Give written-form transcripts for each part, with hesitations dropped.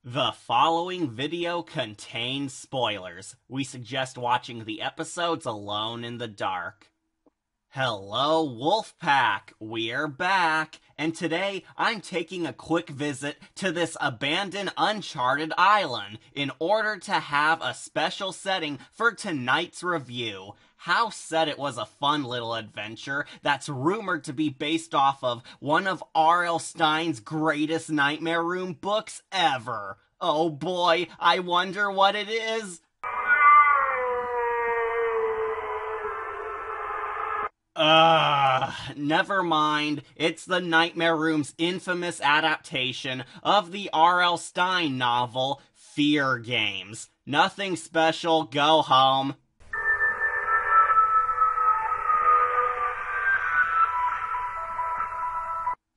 The following video contains spoilers. We suggest watching the episodes alone in the dark. Hello, Wolfpack! We're back! And today, I'm taking a quick visit to this abandoned, uncharted island in order to have a special setting for tonight's review. House said it was a fun little adventure that's rumored to be based off of one of R.L. Stine's greatest Nightmare Room books ever. Oh boy, I wonder what it is. Never mind. It's the Nightmare Room's infamous adaptation of the R.L. Stine novel, Fear Games. Nothing special, go home.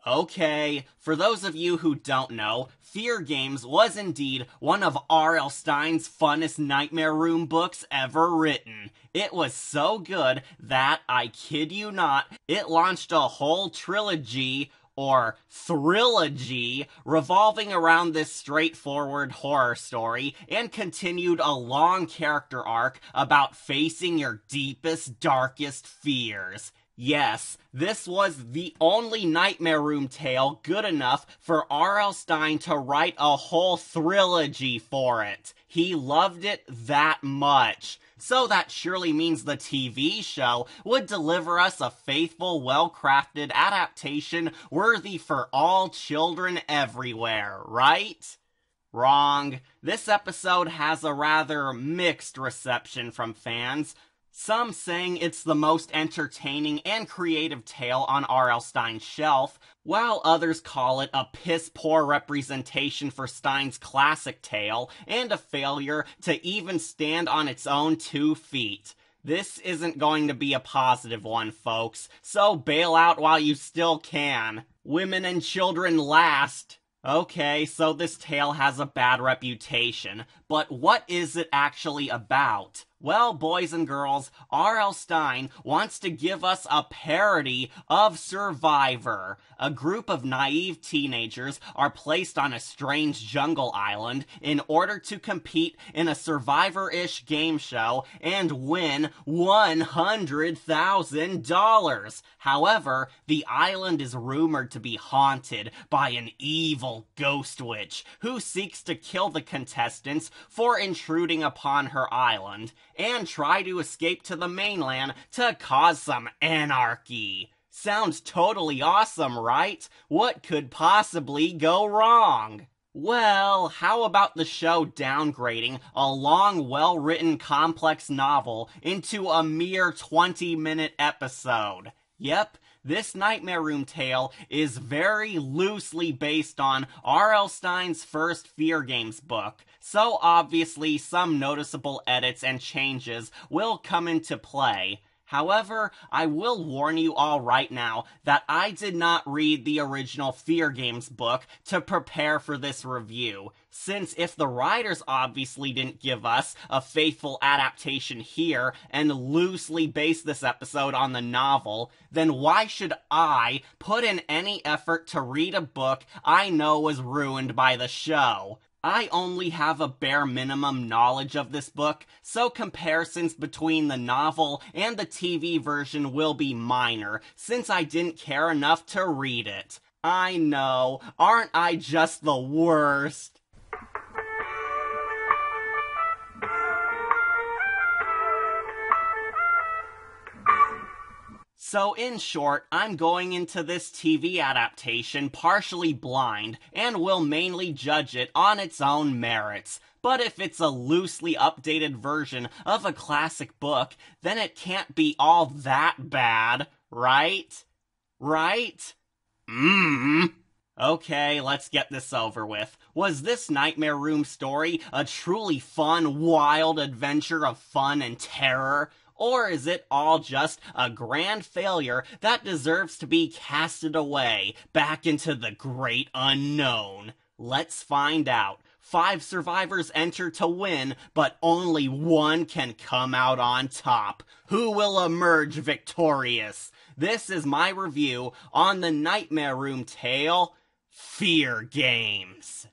Okay, for those of you who don't know, Fear Games was indeed one of R.L. Stine's funnest Nightmare Room books ever written. It was so good that, I kid you not, it launched a whole trilogy, or thrilogy, revolving around this straightforward horror story, and continued a long character arc about facing your deepest, darkest fears. Yes, this was the only Nightmare Room tale good enough for R.L. Stine to write a whole thrilogy for it. He loved it that much. So that surely means the TV show would deliver us a faithful, well-crafted adaptation worthy for all children everywhere, right? Wrong. This episode has a rather mixed reception from fans. Some saying it's the most entertaining and creative tale on R.L. Stine's shelf, while others call it a piss-poor representation for Stine's classic tale, and a failure to even stand on its own 2 feet. This isn't going to be a positive one, folks, so bail out while you still can. Women and children last. Okay, so this tale has a bad reputation, but what is it actually about? Well, boys and girls, R.L. Stine wants to give us a parody of Survivor. A group of naive teenagers are placed on a strange jungle island in order to compete in a Survivor-ish game show and win $100,000. However, the island is rumored to be haunted by an evil ghost witch who seeks to kill the contestants for intruding upon her island and try to escape to the mainland to cause some anarchy. Sounds totally awesome, right? What could possibly go wrong? Well, how about the show downgrading a long, well-written, complex novel into a mere 20-minute episode? Yep, this Nightmare Room tale is very loosely based on R.L. Stine's first Fear Games book, so obviously some noticeable edits and changes will come into play. However, I will warn you all right now that I did not read the original Fear Games book to prepare for this review, since if the writers obviously didn't give us a faithful adaptation here and loosely base this episode on the novel, then why should I put in any effort to read a book I know was ruined by the show? I only have a bare minimum knowledge of this book, so comparisons between the novel and the TV version will be minor, since I didn't care enough to read it. I know, aren't I just the worst? So in short, I'm going into this TV adaptation partially blind, and will mainly judge it on its own merits. But if it's a loosely updated version of a classic book, then it can't be all that bad, right? Right? Okay, let's get this over with. Was this Nightmare Room story a truly fun, wild adventure of fun and terror? Or is it all just a grand failure that deserves to be casted away back into the great unknown? Let's find out. 5 survivors enter to win, but only 1 can come out on top. Who will emerge victorious? This is my review on the Nightmare Room tale, Fear Games.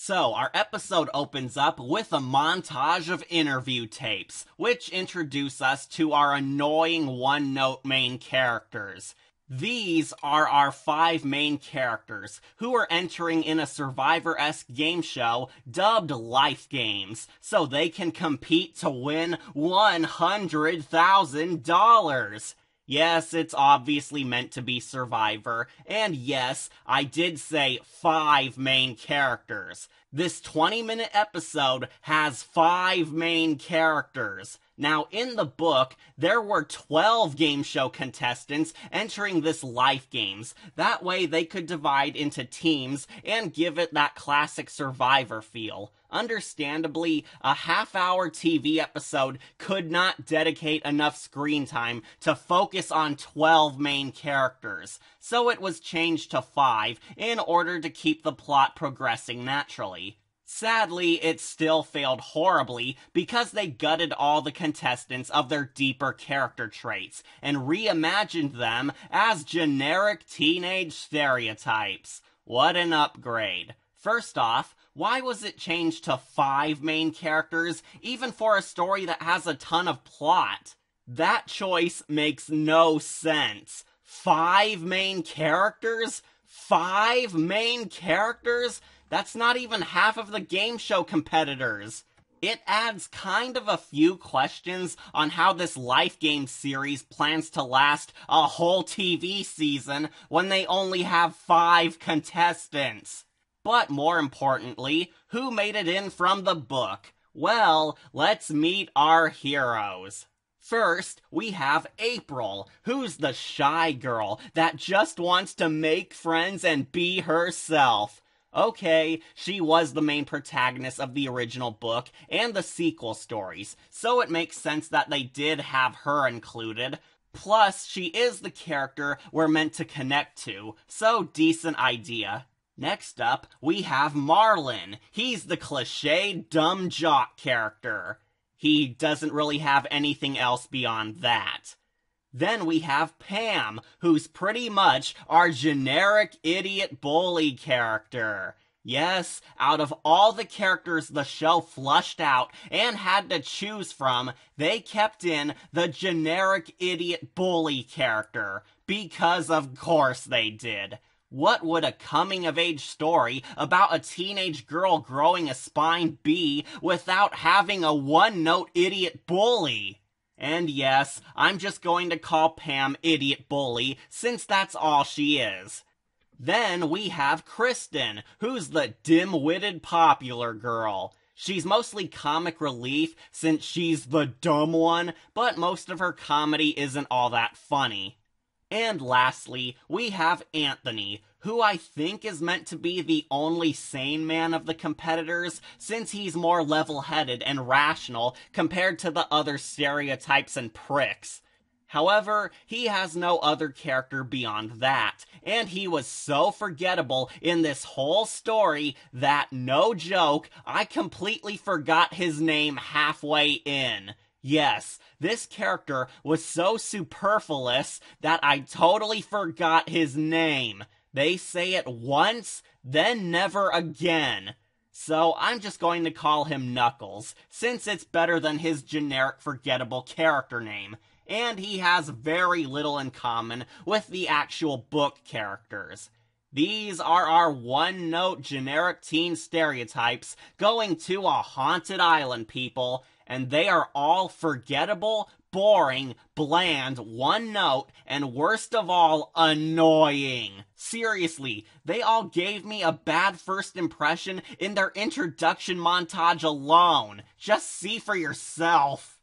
So, our episode opens up with a montage of interview tapes, which introduce us to our annoying one-note main characters. These are our 5 main characters, who are entering in a Survivor-esque game show dubbed Life Games, so they can compete to win $100,000. Yes, it's obviously meant to be Survivor, and yes, I did say 5 main characters. This 20-minute episode has 5 main characters. Now, in the book, there were 12 game show contestants entering this Life Games. That way they could divide into teams and give it that classic Survivor feel. Understandably, a half-hour TV episode could not dedicate enough screen time to focus on 12 main characters, so it was changed to 5 in order to keep the plot progressing naturally. Sadly, it still failed horribly because they gutted all the contestants of their deeper character traits and reimagined them as generic teenage stereotypes. What an upgrade. First off, why was it changed to 5 main characters, even for a story that has a ton of plot? That choice makes no sense. 5 main characters? 5 main characters? That's not even half of the game show competitors. It adds kind of a few questions on how this Life Game series plans to last a whole TV season when they only have 5 contestants. But more importantly, who made it in from the book? Well, let's meet our heroes. First, we have April, who's the shy girl that just wants to make friends and be herself. Okay, she was the main protagonist of the original book and the sequel stories, so it makes sense that they did have her included. Plus, she is the character we're meant to connect to, so decent idea. Next up, we have Marlin. He's the cliched dumb jock character. He doesn't really have anything else beyond that. Then we have Pam, who's pretty much our generic idiot bully character. Yes, out of all the characters the show flushed out and had to choose from, they kept in the generic idiot bully character. Because of course they did. What would a coming-of-age story about a teenage girl growing a spine be without having a one-note idiot bully? And yes, I'm just going to call Pam Idiot Bully, since that's all she is. Then we have Kristen, who's the dim-witted popular girl. She's mostly comic relief, since she's the dumb one, but most of her comedy isn't all that funny. And lastly, we have Anthony, who I think is meant to be the only sane man of the competitors, since he's more level-headed and rational compared to the other stereotypes and pricks. However, he has no other character beyond that, and he was so forgettable in this whole story that, no joke, I completely forgot his name halfway in. Yes, this character was so superfluous that I totally forgot his name. They say it once, then never again. So I'm just going to call him Knuckles, since it's better than his generic forgettable character name, and he has very little in common with the actual book characters. These are our one-note generic teen stereotypes going to a haunted island, people, and they are all forgettable, boring, bland, one note, and worst of all, annoying. Seriously, they all gave me a bad first impression in their introduction montage alone. Just see for yourself.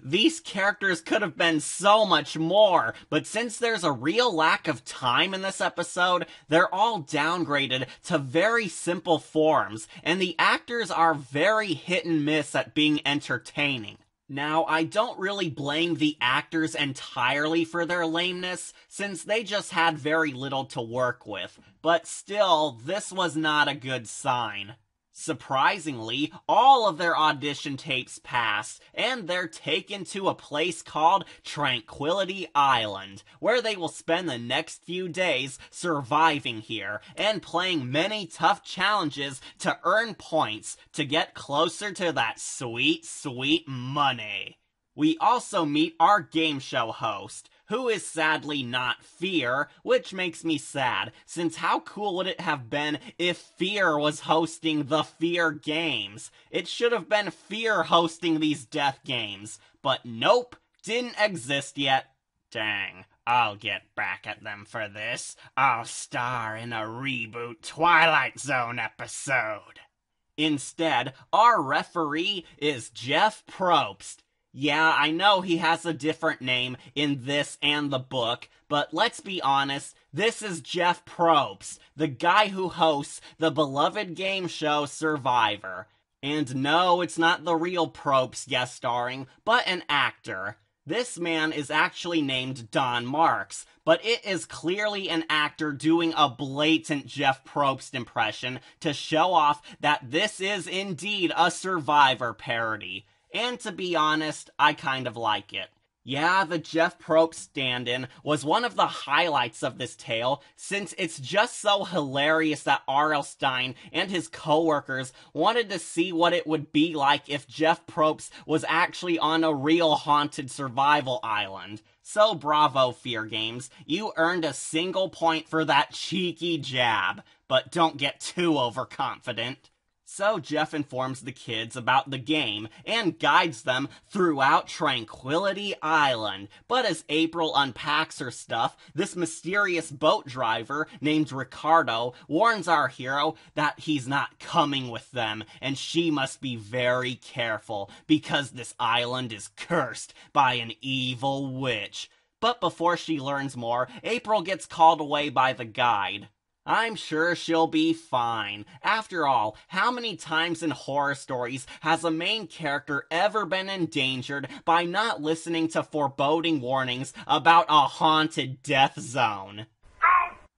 These characters could have been so much more, but since there's a real lack of time in this episode, they're all downgraded to very simple forms, and the actors are very hit and miss at being entertaining. Now, I don't really blame the actors entirely for their lameness, since they just had very little to work with, but still, this was not a good sign. Surprisingly, all of their audition tapes pass, and they're taken to a place called Tranquility Island, where they will spend the next few days surviving here, and playing many tough challenges to earn points to get closer to that sweet, sweet money. We also meet our game show host, who is sadly not Fear, which makes me sad, since how cool would it have been if Fear was hosting the Fear Games? It should have been Fear hosting these death games, but nope, didn't exist yet. Dang, I'll get back at them for this. I'll star in a reboot Twilight Zone episode. Instead, our referee is Jeff Probst. Yeah, I know he has a different name in this and the book, but let's be honest, this is Jeff Probst, the guy who hosts the beloved game show Survivor. And no, it's not the real Probst guest starring, but an actor. This man is actually named Don Marks, but it is clearly an actor doing a blatant Jeff Probst impression to show off that this is indeed a Survivor parody. And to be honest, I kind of like it. Yeah, the Jeff Probst stand-in was one of the highlights of this tale, since it's just so hilarious that R.L. Stine and his co-workers wanted to see what it would be like if Jeff Probst was actually on a real haunted survival island. So bravo, Fear Games, you earned a single point for that cheeky jab, but don't get too overconfident. So Jeff informs the kids about the game and guides them throughout Tranquility Island. But as April unpacks her stuff, this mysterious boat driver named Ricardo warns our hero that he's not coming with them, and she must be very careful because this island is cursed by an evil witch. But before she learns more, April gets called away by the guide. I'm sure she'll be fine. After all, how many times in horror stories has a main character ever been endangered by not listening to foreboding warnings about a haunted death zone?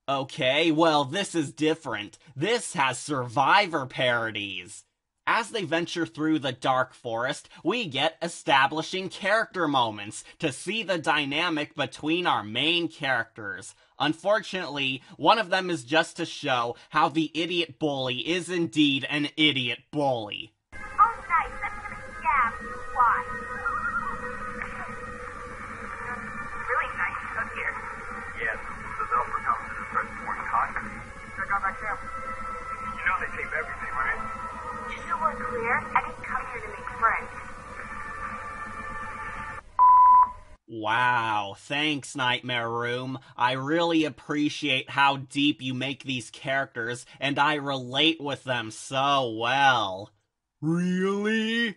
Okay, well, this is different. This has Survivor parodies. As they venture through the dark forest, we get establishing character moments to see the dynamic between our main characters. Unfortunately, one of them is just to show how the idiot bully is indeed an idiot bully. Oh, nice. That's gonna be why? Really nice. Look here. Yes, the Zelfer comes to the first one cotton. Check out that camp. You know they tape everything, right? Just so we're clear, I didn't come here to make friends. Wow, thanks, Nightmare Room. I really appreciate how deep you make these characters, and I relate with them so well. Really?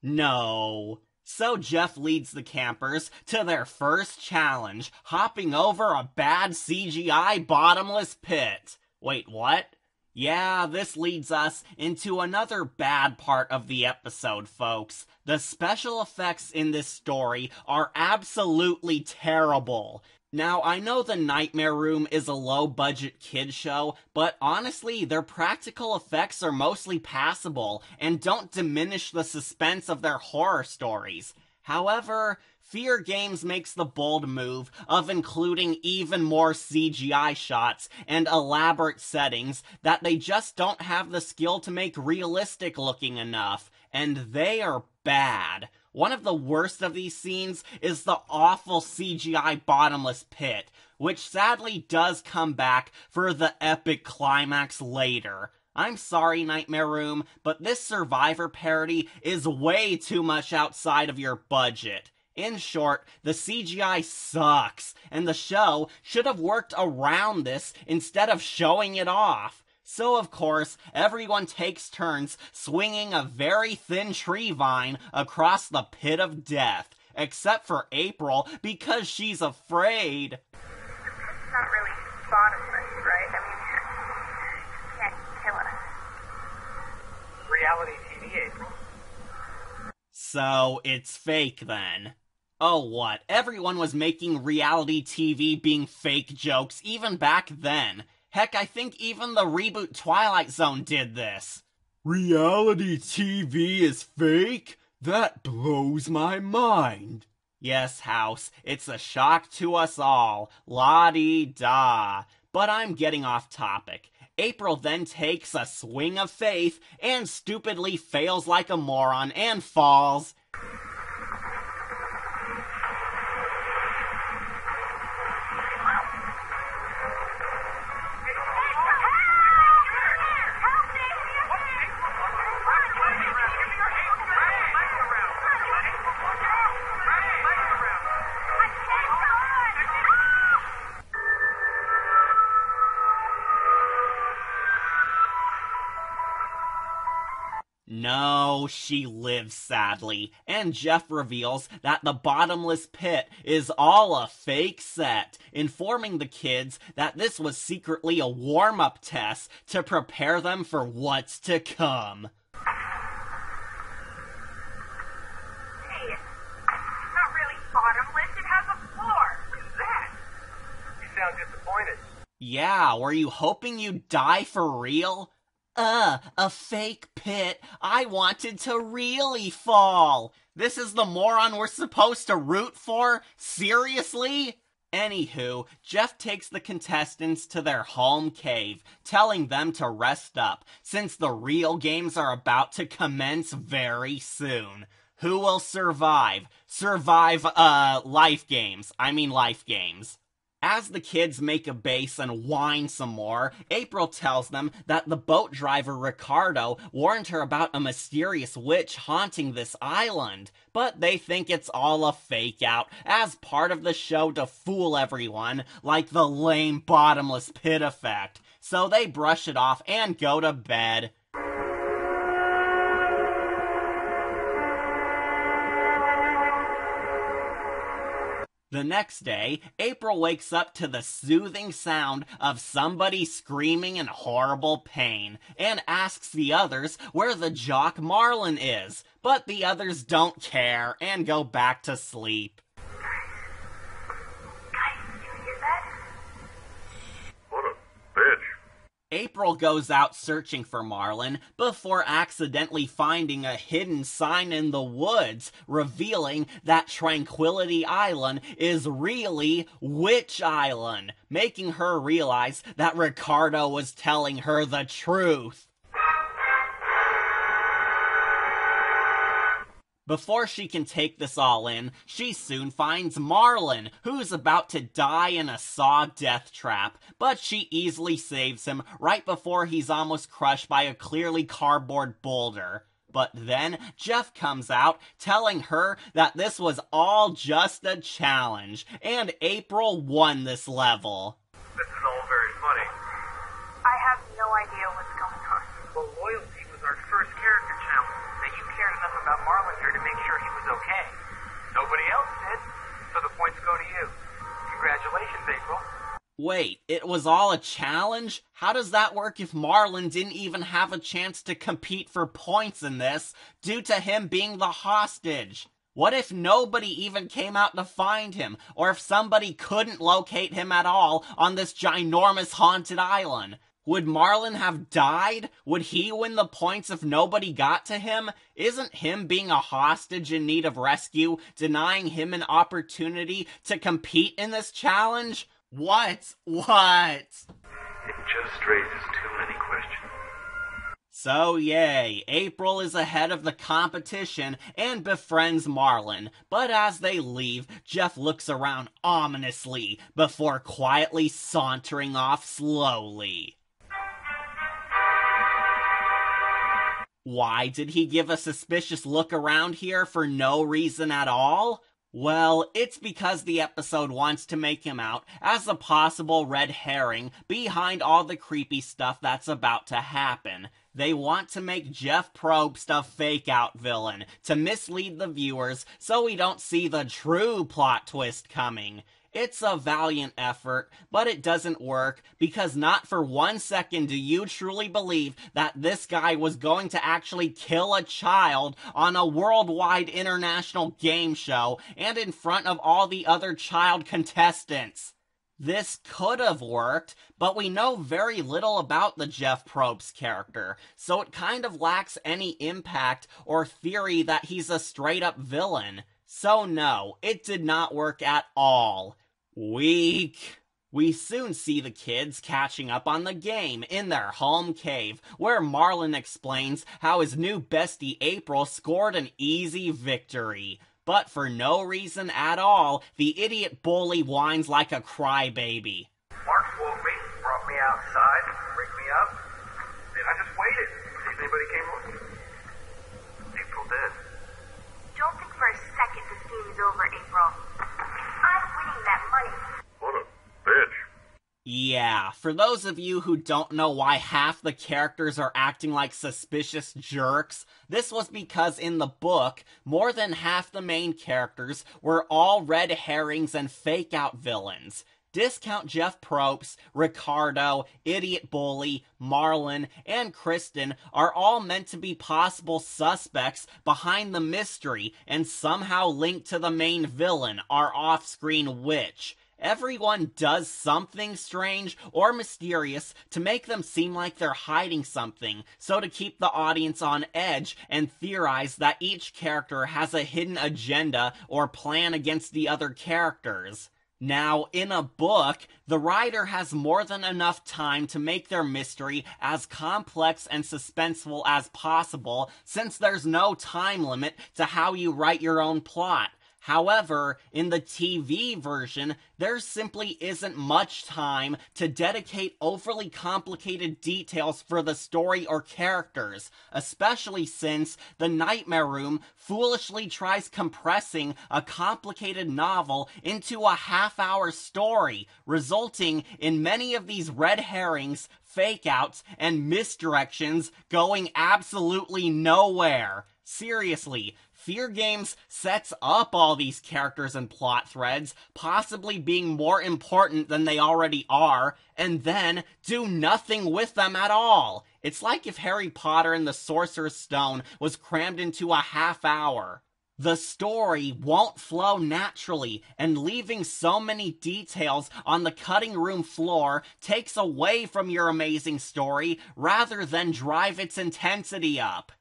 No. So Jeff leads the campers to their first challenge, hopping over a bad CGI bottomless pit. Wait, what? Yeah, this leads us into another bad part of the episode, folks. The special effects in this story are absolutely terrible. Now, I know the Nightmare Room is a low-budget kid show, but honestly, their practical effects are mostly passable and don't diminish the suspense of their horror stories. However, Fear Games makes the bold move of including even more CGI shots and elaborate settings that they just don't have the skill to make realistic looking enough, and they are bad. One of the worst of these scenes is the awful CGI bottomless pit, which sadly does come back for the epic climax later. I'm sorry, Nightmare Room, but this Survivor parody is way too much outside of your budget. In short, the CGI sucks, and the show should have worked around this instead of showing it off. So of course, everyone takes turns swinging a very thin tree vine across the pit of death, except for April because she's afraid. It's not really bottomless, right? I mean, you can't kill us. Reality TV, April. So it's fake then. Oh what, everyone was making reality TV being fake jokes even back then. Heck, I think even the reboot Twilight Zone did this. Reality TV is fake? That blows my mind. Yes, House, it's a shock to us all. La-dee-da. But I'm getting off topic. April then takes a swing of faith and stupidly fails like a moron and falls. No, she lives sadly, and Jeff reveals that the bottomless pit is all a fake set, informing the kids that this was secretly a warm-up test to prepare them for what's to come. Hey, it's not really bottomless. It has a floor. What is that? You sound disappointed. Yeah, were you hoping you'd die for real? A fake pit. I wanted to really fall. This is the moron we're supposed to root for? Seriously? Anywho, Jeff takes the contestants to their home cave, telling them to rest up, since the real games are about to commence very soon. Who will survive? Life games. I mean life games. As the kids make a base and whine some more, April tells them that the boat driver Ricardo warned her about a mysterious witch haunting this island, but they think it's all a fake out as part of the show to fool everyone, like the lame bottomless pit effect. So they brush it off and go to bed. The next day, April wakes up to the soothing sound of somebody screaming in horrible pain, and asks the others where the jock Marlin is, but the others don't care and go back to sleep. Guys, you hear that? What a bitch. April goes out searching for Marlin before accidentally finding a hidden sign in the woods, revealing that Tranquility Island is really Witch Island, making her realize that Ricardo was telling her the truth. Before she can take this all in, she soon finds Marlin, who's about to die in a saw death trap, but she easily saves him right before he's almost crushed by a clearly cardboard boulder. But then Jeff comes out, telling her that this was all just a challenge, and April won this level. This is all very funny. I have no idea what's going on. Well, loyalty was our first character challenge, and you cared enough about Marlin here to make sure he was okay. Nobody else did, so the points go to you. Congratulations, April. Wait, it was all a challenge? How does that work if Marlin didn't even have a chance to compete for points in this, due to him being the hostage? What if nobody even came out to find him, or if somebody couldn't locate him at all on this ginormous haunted island? Would Marlin have died? Would he win the points if nobody got to him? Isn't him being a hostage in need of rescue denying him an opportunity to compete in this challenge? What? It just raises too many questions. So yay, April is ahead of the competition and befriends Marlin, but as they leave, Jeff looks around ominously before quietly sauntering off slowly. Why did he give a suspicious look around here for no reason at all? Well, it's because the episode wants to make him out as a possible red herring behind all the creepy stuff that's about to happen. They want to make Jeff Probst a fake-out villain to mislead the viewers so we don't see the true plot twist coming. It's a valiant effort, but it doesn't work because not for 1 second do you truly believe that this guy was going to actually kill a child on a worldwide international game show and in front of all the other child contestants. This could have worked, but we know very little about the Jeff Probst character, so it kind of lacks any impact or theory that he's a straight-up villain. So no, it did not work at all. Weak. We soon see the kids catching up on the game in their home cave, where Marlon explains how his new bestie April scored an easy victory. But for no reason at all, the idiot bully whines like a crybaby. Mark woke me, brought me outside, rigged me up. Then I just waited to see if anybody came looking. April did. Don't think for a second this game is over, April. I'm winning that money. What a bitch. Yeah, for those of you who don't know why half the characters are acting like suspicious jerks, this was because in the book, more than half the main characters were all red herrings and fake-out villains. Discount Jeff Probst, Ricardo, Idiot Bully, Marlon, and Kristen are all meant to be possible suspects behind the mystery and somehow linked to the main villain, our off-screen witch. Everyone does something strange or mysterious to make them seem like they're hiding something, so to keep the audience on edge and theorize that each character has a hidden agenda or plan against the other characters. Now, in a book, the writer has more than enough time to make their mystery as complex and suspenseful as possible, since there's no time limit to how you write your own plot. However, in the TV version, there simply isn't much time to dedicate overly complicated details for the story or characters, especially since the Nightmare Room foolishly tries compressing a complicated novel into a half-hour story, resulting in many of these red herrings, fake-outs, and misdirections going absolutely nowhere. Seriously, Fear Games sets up all these characters and plot threads, possibly being more important than they already are, and then do nothing with them at all. It's like if Harry Potter and the Sorcerer's Stone was crammed into a half hour. The story won't flow naturally, and leaving so many details on the cutting room floor takes away from your amazing story rather than drive its intensity up.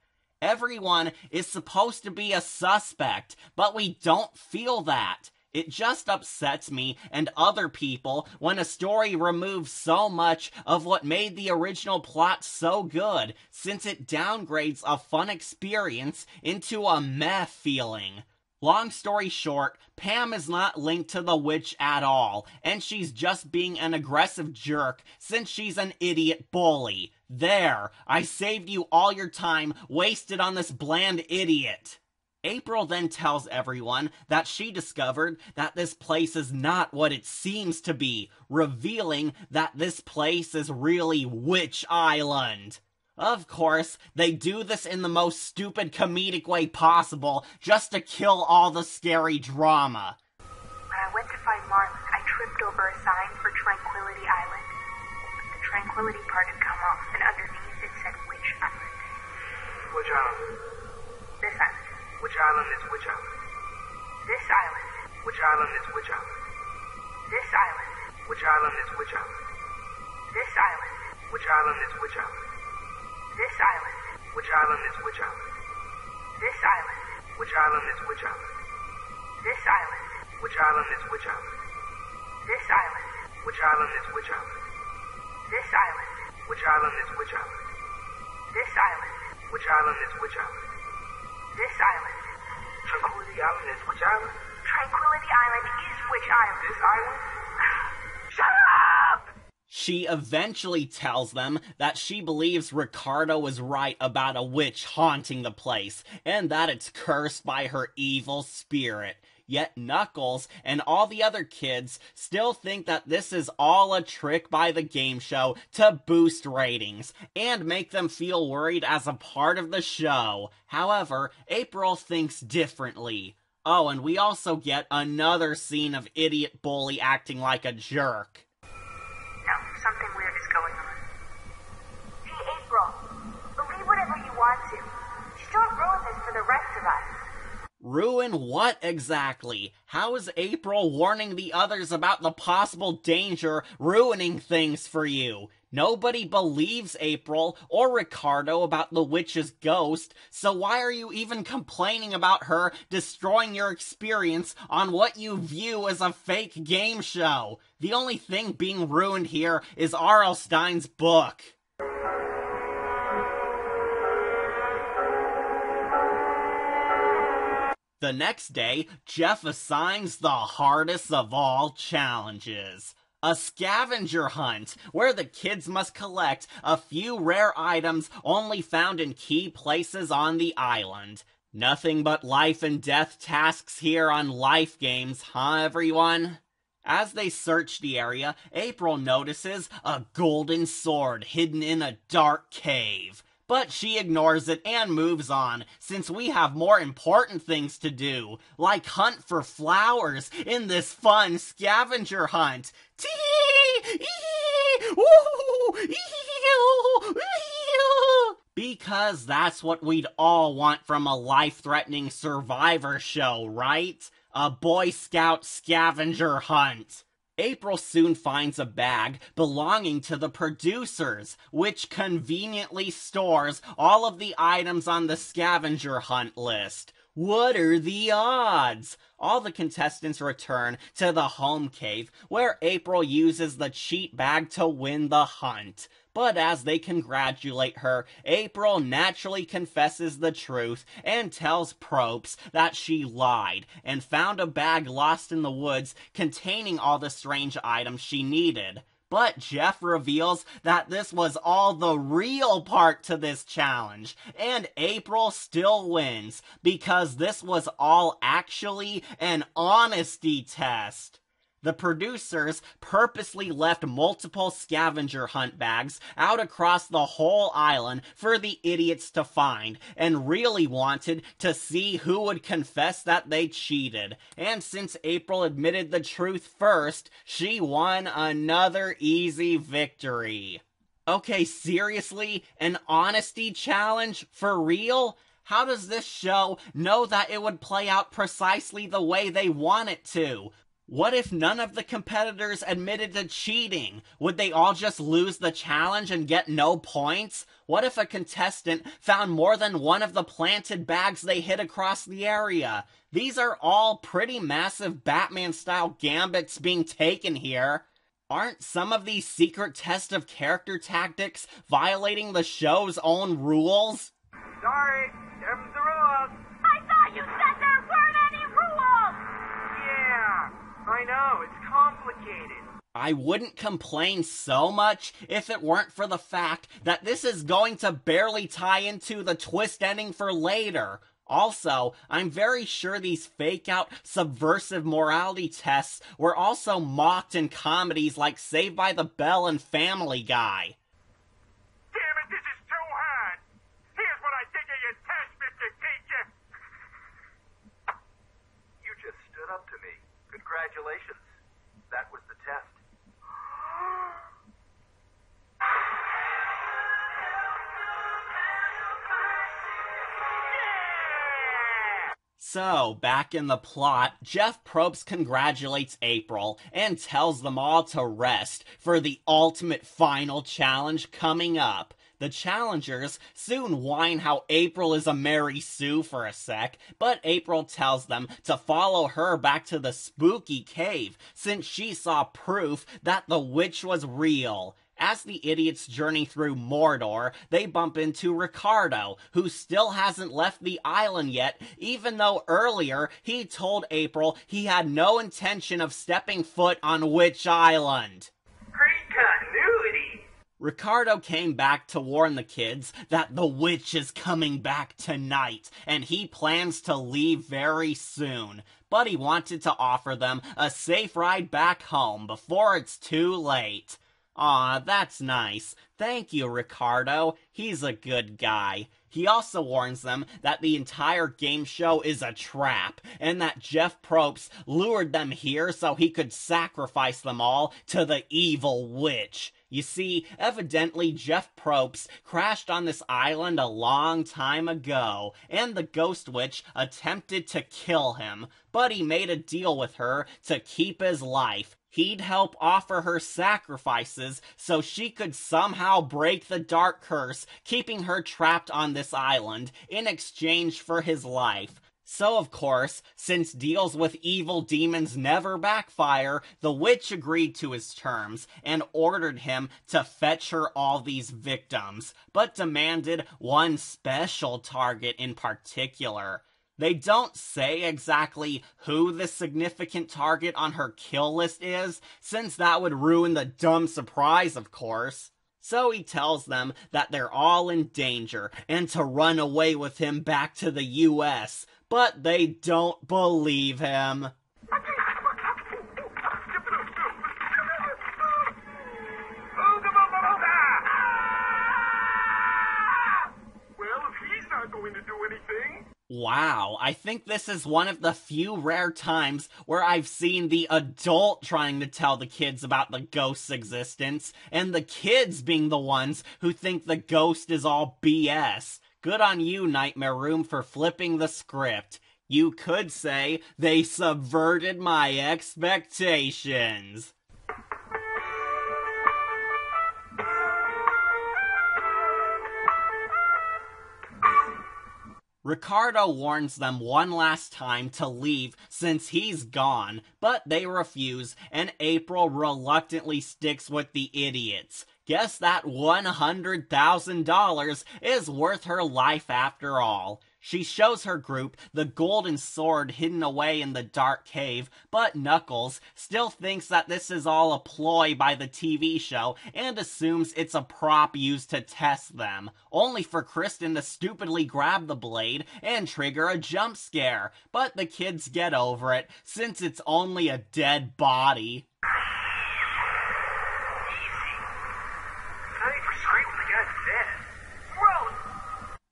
Everyone is supposed to be a suspect, but we don't feel that. It just upsets me and other people when a story removes so much of what made the original plot so good, since it downgrades a fun experience into a meh feeling. Long story short, Pam is not linked to the witch at all, and she's just being an aggressive jerk since she's an idiot bully. There, I saved you all your time wasted on this bland idiot. April then tells everyone that she discovered that this place is not what it seems to be, revealing that this place is really Witch Island. Of course, they do this in the most stupid comedic way possible, just to kill all the scary drama. When I went to find Marlon, I tripped over a sign for Tranquility Island. The tranquility part had come off, and underneath it said Witch Island. Which island? This island. Which island is which island? This island. Which island is which island? This island. Which island is which island? This island. Which island is which island? This island. Which island is which island? This island. Which island is which island? This island. Which island is which island? This island. Which island is which island? This island. Which island is which island? This island. Which island is which island? This island. Tranquility Island is which island? Tranquility Island is Witch Island. This island? Shut up! She eventually tells them that she believes Ricardo was right about a witch haunting the place, and that it's cursed by her evil spirit. Yet Knuckles and all the other kids still think that this is all a trick by the game show to boost ratings and make them feel worried as a part of the show. However, April thinks differently. Oh, and we also get another scene of Idiot Bully acting like a jerk. No, something weird is going on. Hey, April. Believe whatever you want to. Just don't ruin this for the rest of us. Ruin what exactly? How is April warning the others about the possible danger ruining things for you? Nobody believes April or Ricardo about the witch's ghost, so why are you even complaining about her destroying your experience on what you view as a fake game show? The only thing being ruined here is R.L. Stine's book. The next day, Jeff assigns the hardest of all challenges. A scavenger hunt, where the kids must collect a few rare items only found in key places on the island. Nothing but life and death tasks here on Life Games, huh everyone? As they search the area, April notices a golden sword hidden in a dark cave. But she ignores it and moves on, since we have more important things to do, like hunt for flowers in this fun scavenger hunt. Because that's what we'd all want from a life-threatening survivor show, right? A Boy Scout scavenger hunt. April soon finds a bag belonging to the producers, which conveniently stores all of the items on the scavenger hunt list. What are the odds? All the contestants return to the home cave, where April uses the cheat bag to win the hunt. But as they congratulate her, April naturally confesses the truth and tells Probes that she lied and found a bag lost in the woods containing all the strange items she needed. But Jeff reveals that this was all the real part to this challenge, and April still wins because this was all actually an honesty test. The producers purposely left multiple scavenger hunt bags out across the whole island for the idiots to find, and really wanted to see who would confess that they cheated. And since April admitted the truth first, she won another easy victory. Okay, seriously? An honesty challenge? For real? How does this show know that it would play out precisely the way they want it to? What if none of the competitors admitted to cheating? Would they all just lose the challenge and get no points? What if a contestant found more than one of the planted bags they hid across the area? These are all pretty massive Batman-style gambits being taken here. Aren't some of these secret tests of character tactics violating the show's own rules? Sorry, them's the rules. I thought you said there weren't any rules! Yeah, I know, it's complicated. I wouldn't complain so much if it weren't for the fact that this is going to barely tie into the twist ending for later. Also, I'm very sure these fake-out, subversive morality tests were also mocked in comedies like Saved by the Bell and Family Guy. Damn it, this is too hard. Here's what I think of your test, Mr. Teacher. You just stood up to me. Congratulations. That was the test. So, back in the plot, Jeff Probst congratulates April and tells them all to rest for the ultimate final challenge coming up. The challengers soon whine how April is a Mary Sue for a sec, but April tells them to follow her back to the spooky cave since she saw proof that the witch was real. As the idiots journey through Mordor, they bump into Ricardo, who still hasn't left the island yet, even though earlier he told April he had no intention of stepping foot on Witch Island. Great continuity. Ricardo came back to warn the kids that the witch is coming back tonight, and he plans to leave very soon. But he wanted to offer them a safe ride back home before it's too late. Aw, that's nice. Thank you, Ricardo. He's a good guy. He also warns them that the entire game show is a trap, and that Jeff Probst lured them here so he could sacrifice them all to the evil witch. You see, evidently Jeff Probst crashed on this island a long time ago, and the Ghost Witch attempted to kill him, but he made a deal with her to keep his life. He'd help offer her sacrifices so she could somehow break the dark curse, keeping her trapped on this island in exchange for his life. So, of course, since deals with evil demons never backfire, the witch agreed to his terms and ordered him to fetch her all these victims, but demanded one special target in particular. They don't say exactly who the significant target on her kill list is, since that would ruin the dumb surprise, of course. So he tells them that they're all in danger and to run away with him back to the US, but they don't believe him. Well, if he's not going to do anything... Wow, I think this is one of the few rare times where I've seen the adult trying to tell the kids about the ghost's existence, and the kids being the ones who think the ghost is all BS. Good on you, Nightmare Room, for flipping the script. You could say they subverted my expectations. Ricardo warns them one last time to leave since he's gone, but they refuse, and April reluctantly sticks with the idiots. Guess that $100,000 is worth her life after all. She shows her group the golden sword hidden away in the dark cave, but Knuckles still thinks that this is all a ploy by the TV show and assumes it's a prop used to test them, only for Kristen to stupidly grab the blade and trigger a jump scare. But the kids get over it, since it's only a dead body.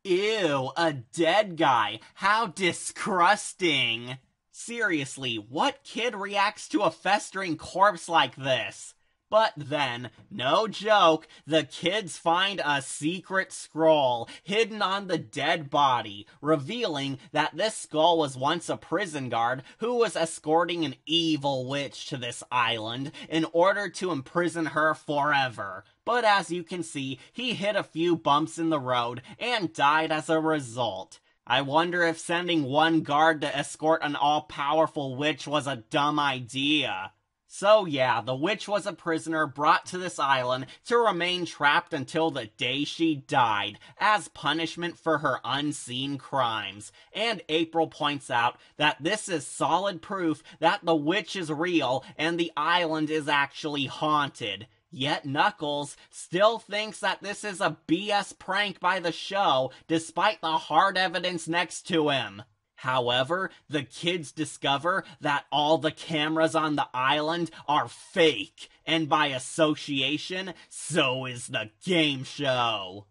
Ew, a dead guy. How disgusting. Seriously, what kid reacts to a festering corpse like this? But then, no joke, the kids find a secret scroll hidden on the dead body, revealing that this skull was once a prison guard who was escorting an evil witch to this island in order to imprison her forever. But as you can see, he hit a few bumps in the road and died as a result. I wonder if sending one guard to escort an all-powerful witch was a dumb idea. So yeah, the witch was a prisoner brought to this island to remain trapped until the day she died, as punishment for her unseen crimes. And April points out that this is solid proof that the witch is real and the island is actually haunted. Yet Knuckles still thinks that this is a BS prank by the show, despite the hard evidence next to him. However, the kids discover that all the cameras on the island are fake, and by association, so is the game show.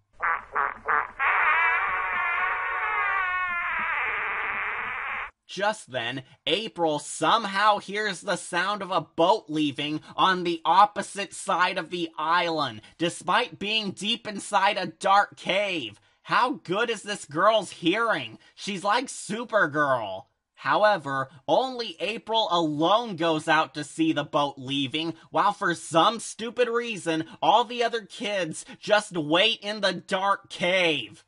Just then, April somehow hears the sound of a boat leaving on the opposite side of the island, despite being deep inside a dark cave. How good is this girl's hearing? She's like Supergirl. However, only April alone goes out to see the boat leaving, while for some stupid reason, all the other kids just wait in the dark cave.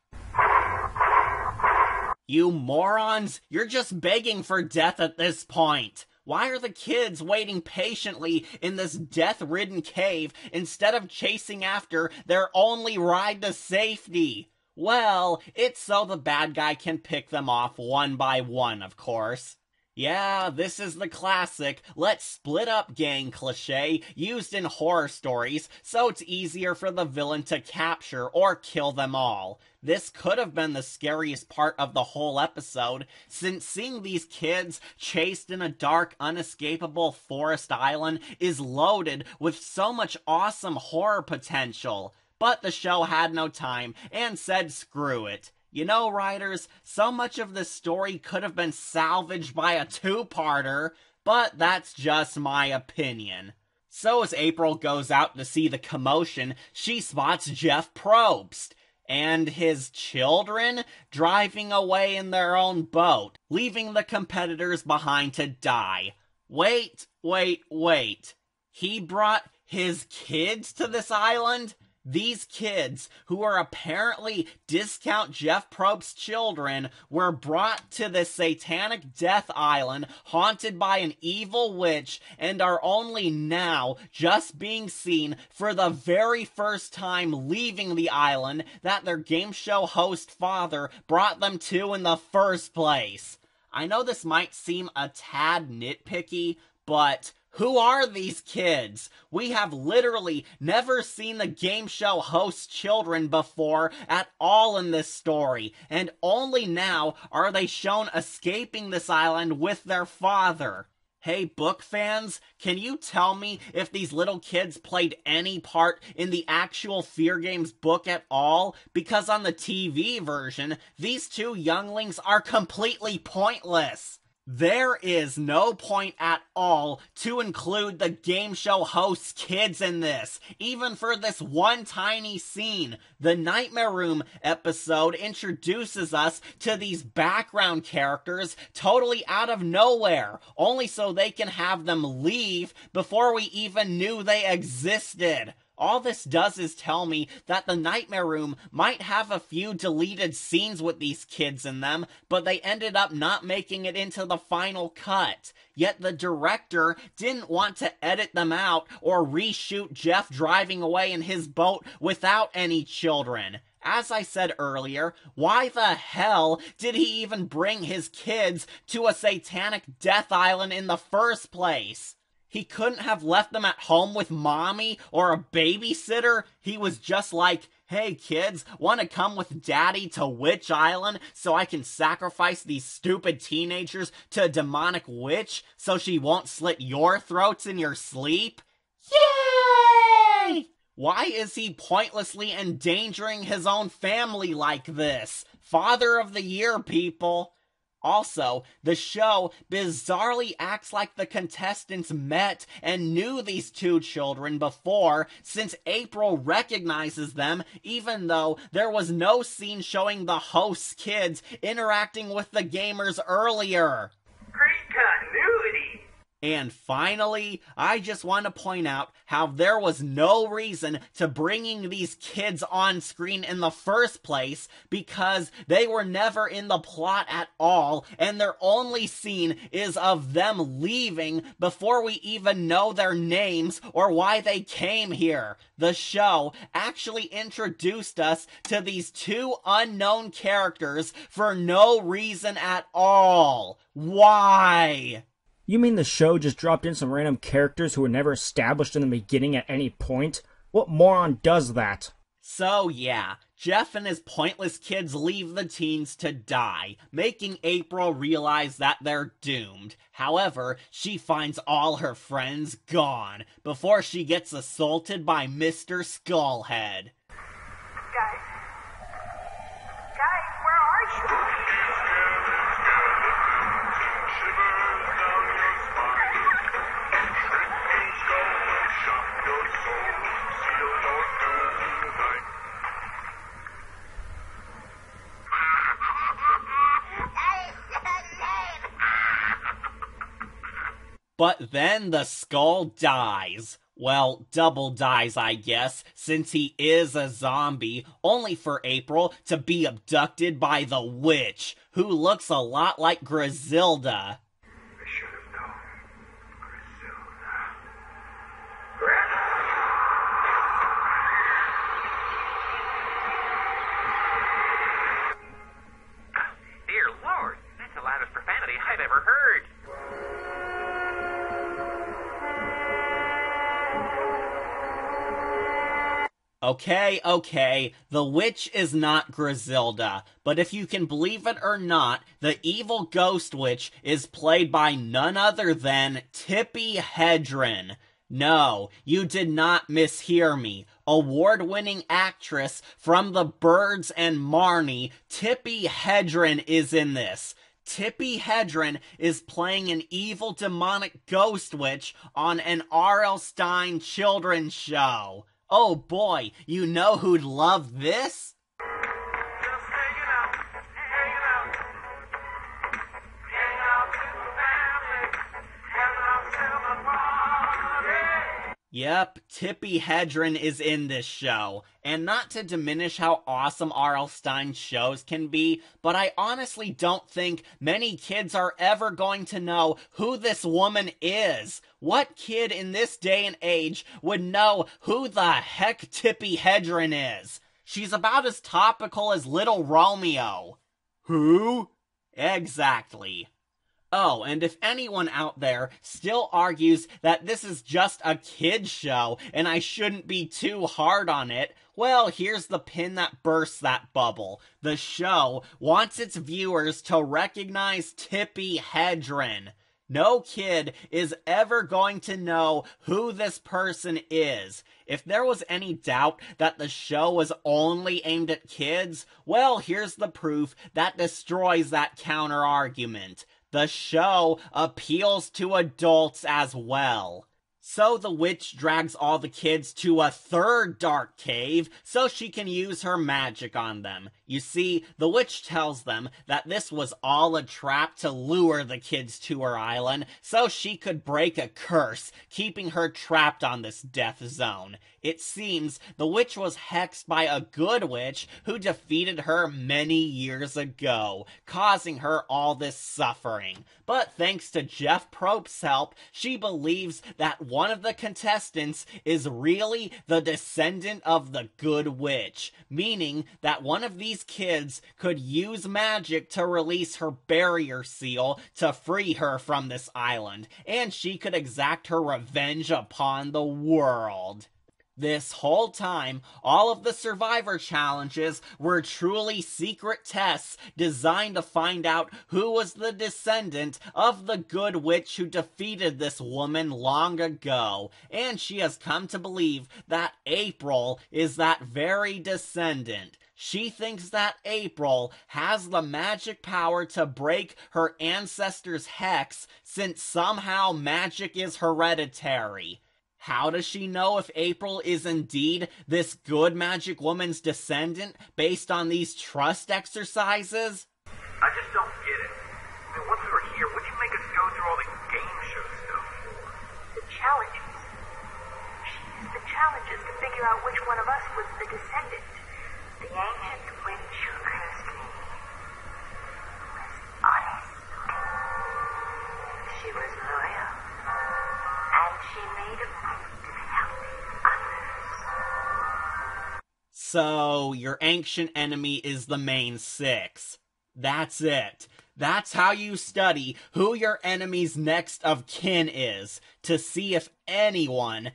You morons, you're just begging for death at this point. Why are the kids waiting patiently in this death-ridden cave instead of chasing after their only ride to safety? Well, it's so the bad guy can pick them off one by one, of course. Yeah, this is the classic let's split up gang cliché used in horror stories so it's easier for the villain to capture or kill them all. This could have been the scariest part of the whole episode, since seeing these kids chased in a dark, unescapable forest island is loaded with so much awesome horror potential. But the show had no time and said screw it. You know, writers, so much of this story could have been salvaged by a two-parter, but that's just my opinion. So as April goes out to see the commotion, she spots Jeff Probst and his children driving away in their own boat, leaving the competitors behind to die. Wait. He brought his kids to this island? These kids, who are apparently discount Jeff Probst's children, were brought to this satanic death island haunted by an evil witch and are only now just being seen for the very first time leaving the island that their game show host father brought them to in the first place. I know this might seem a tad nitpicky, but who are these kids? We have literally never seen the game show host's children before at all in this story, and only now are they shown escaping this island with their father. Hey, book fans, can you tell me if these little kids played any part in the actual Fear Games book at all? Because on the TV version, these two younglings are completely pointless. There is no point at all to include the game show host's kids in this, even for this one tiny scene. The Nightmare Room episode introduces us to these background characters totally out of nowhere, only so they can have them leave before we even knew they existed. All this does is tell me that the Nightmare Room might have a few deleted scenes with these kids in them, but they ended up not making it into the final cut. Yet the director didn't want to edit them out or reshoot Jeff driving away in his boat without any children. As I said earlier, why the hell did he even bring his kids to a satanic death island in the first place? He couldn't have left them at home with mommy or a babysitter. He was just like, hey kids, want to come with daddy to Witch Island so I can sacrifice these stupid teenagers to a demonic witch so she won't slit your throats in your sleep? Yay! Why is he pointlessly endangering his own family like this? Father of the Year, people. Also, the show bizarrely acts like the contestants met and knew these two children before, since April recognizes them even though there was no scene showing the host's kids interacting with the gamers earlier. Great continuity! And finally, I just want to point out how there was no reason to bringing these kids on screen in the first place because they were never in the plot at all, and their only scene is of them leaving before we even know their names or why they came here. The show actually introduced us to these two unknown characters for no reason at all. Why? You mean the show just dropped in some random characters who were never established in the beginning at any point? What moron does that? So yeah, Jeff and his pointless kids leave the teens to die, making April realize that they're doomed. However, she finds all her friends gone before she gets assaulted by Mr. Skullhead. Guys, where are you? But then the skull dies. Well, double dies, I guess, since he is a zombie, only for April to be abducted by the witch, who looks a lot like Griselda. I should have known. Griselda. Dear Lord, that's the loudest profanity I've ever heard. Okay, the witch is not Griselda, but if you can believe it or not, the evil ghost witch is played by none other than Tippi Hedren. No, you did not mishear me. Award-winning actress from The Birds and Marnie, Tippi Hedren is in this. Tippi Hedren is playing an evil demonic ghost witch on an R.L. Stine children's show. Oh boy, you know who'd love this? Just hanging out with the family, having ourselves a party. Yep, Tippi Hedren is in this show. And not to diminish how awesome R.L. Stine's shows can be, but I honestly don't think many kids are ever going to know who this woman is. What kid in this day and age would know who the heck Tippi Hedren is? She's about as topical as Little Romeo. Who? Exactly. Oh, and if anyone out there still argues that this is just a kid's show and I shouldn't be too hard on it, well, here's the pin that bursts that bubble. The show wants its viewers to recognize Tippi Hedren. No kid is ever going to know who this person is. If there was any doubt that the show was only aimed at kids, well, here's the proof that destroys that counter-argument. The show appeals to adults as well. So the witch drags all the kids to a third dark cave so she can use her magic on them. You see, the witch tells them that this was all a trap to lure the kids to her island so she could break a curse, keeping her trapped on this death zone. It seems the witch was hexed by a good witch who defeated her many years ago, causing her all this suffering. But thanks to Jeff Probst's help, she believes that one of the contestants is really the descendant of the good witch, meaning that one of these kids could use magic to release her barrier seal to free her from this island, and she could exact her revenge upon the world. This whole time, all of the Survivor challenges were truly secret tests designed to find out who was the descendant of the good witch who defeated this woman long ago, and she has come to believe that April is that very descendant. She thinks that April has the magic power to break her ancestors' hex since somehow magic is hereditary. How does she know if April is indeed this good magic woman's descendant based on these trust exercises? I just don't get it. I mean, once we were here, what'd you make us go through all the game show stuff for? The challenges. She used the challenges to figure out which one of us was the descendant. The ancient witch who cursed me was honest. She was loyal. And she made a point of helping others. So, your ancient enemy is the main six. That's it. That's how you study who your enemy's next of kin is, to see if anyone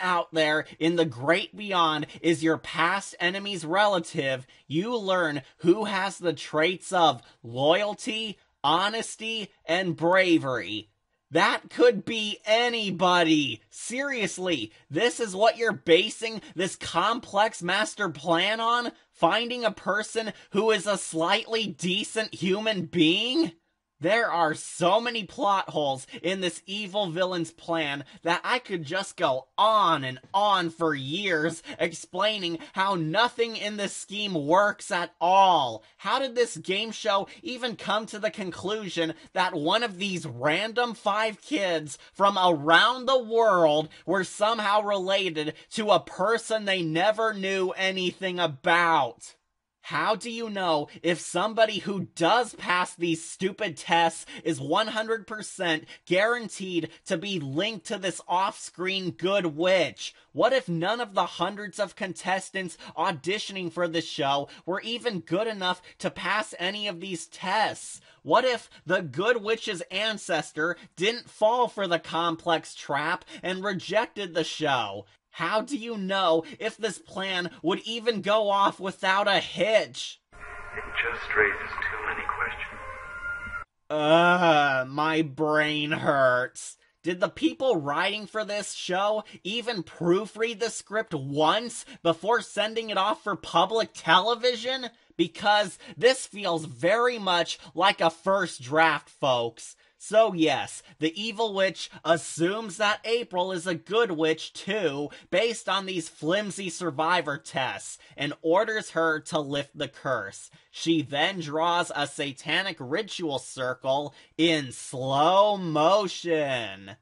out there in the great beyond is your past enemy's relative. You learn who has the traits of loyalty, honesty, and bravery. That could be anybody. Seriously, this is what you're basing this complex master plan on? Finding a person who is a slightly decent human being? There are so many plot holes in this evil villain's plan that I could just go on and on for years explaining how nothing in this scheme works at all. How did this game show even come to the conclusion that one of these random 5 kids from around the world were somehow related to a person they never knew anything about? How do you know if somebody who does pass these stupid tests is 100% guaranteed to be linked to this off-screen good witch? What if none of the hundreds of contestants auditioning for the show were even good enough to pass any of these tests? What if the good witch's ancestor didn't fall for the complex trap and rejected the show? How do you know if this plan would even go off without a hitch? It just raises too many questions. My brain hurts. Did the people writing for this show even proofread the script once before sending it off for public television? Because this feels very much like a first draft, folks. So yes, the evil witch assumes that April is a good witch too, based on these flimsy survivor tests, and orders her to lift the curse. She then draws a satanic ritual circle in slow motion.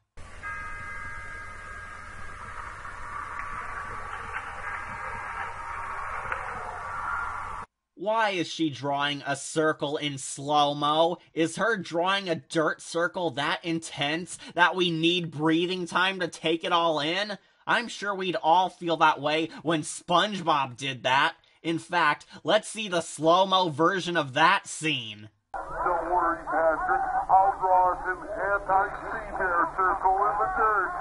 Why is she drawing a circle in slow-mo? Is her drawing a dirt circle that intense that we need breathing time to take it all in? I'm sure we'd all feel that way when SpongeBob did that. In fact, let's see the slow-mo version of that scene. Don't worry, Patrick. I'll draw us an anti-sea bear circle in the dirt.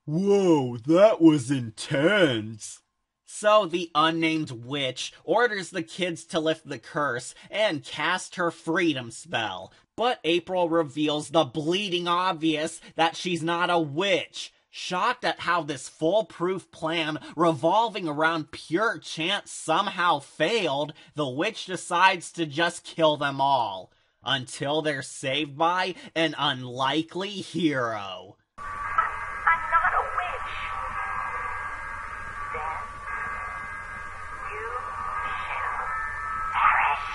Whoa, that was intense. So the unnamed witch orders the kids to lift the curse and cast her freedom spell. But April reveals the bleeding obvious that she's not a witch. Shocked at how this foolproof plan revolving around pure chance somehow failed, the witch decides to just kill them all. Until they're saved by an unlikely hero. I'm not a witch. Then you shall perish.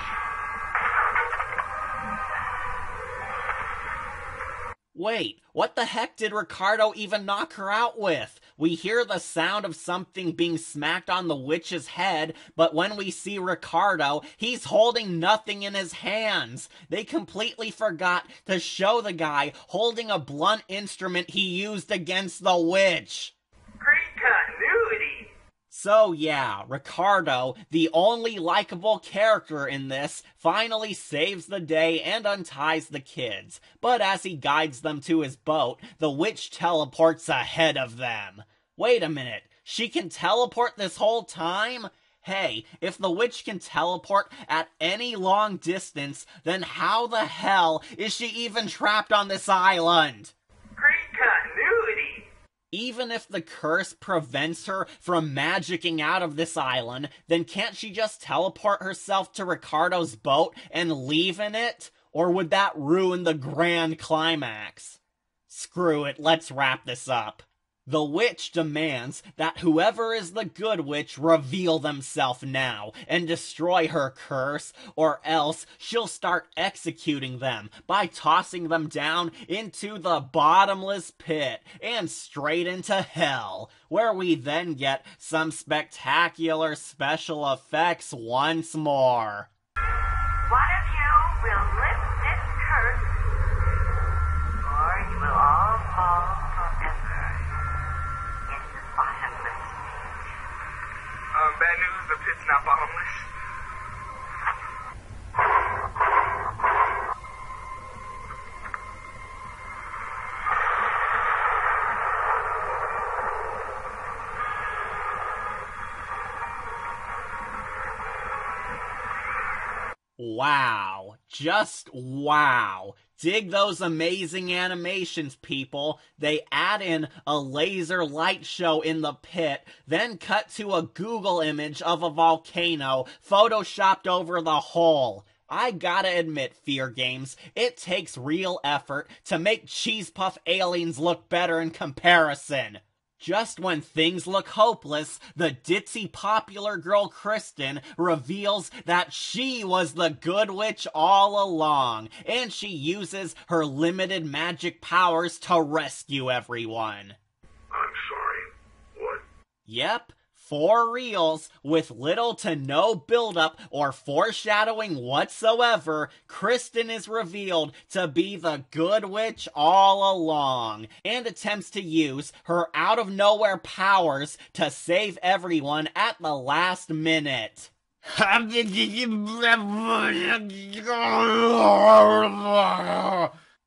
Wait, what the heck did Ricardo even knock her out with? We hear the sound of something being smacked on the witch's head, but when we see Ricardo, he's holding nothing in his hands. They completely forgot to show the guy holding a blunt instrument he used against the witch. Great continuity! So yeah, Ricardo, the only likable character in this, finally saves the day and unties the kids. But as he guides them to his boat, the witch teleports ahead of them. Wait a minute, she can teleport this whole time? Hey, if the witch can teleport at any long distance, then how the hell is she even trapped on this island? Great continuity! Even if the curse prevents her from magicking out of this island, then can't she just teleport herself to Ricardo's boat and leave in it? Or would that ruin the grand climax? Screw it, let's wrap this up. The witch demands that whoever is the good witch reveal themselves now and destroy her curse, or else she'll start executing them by tossing them down into the bottomless pit and straight into hell, where we then get some spectacular special effects once more. One of you will lift this curse, or you will all fall forever in the bottomless pit. Bad news, the pit's not bottomless. Wow. Just wow. Dig those amazing animations, people. They add in a laser light show in the pit, then cut to a Google image of a volcano photoshopped over the hole. I gotta admit, Fear Games, it takes real effort to make Cheese Puff aliens look better in comparison. Just when things look hopeless, the ditzy popular girl Kristen reveals that she was the good witch all along, and she uses her limited magic powers to rescue everyone. I'm sorry. What? Yep, for reals, with little to no buildup or foreshadowing whatsoever, Kristen is revealed to be the good witch all along, and attempts to use her out-of-nowhere powers to save everyone at the last minute.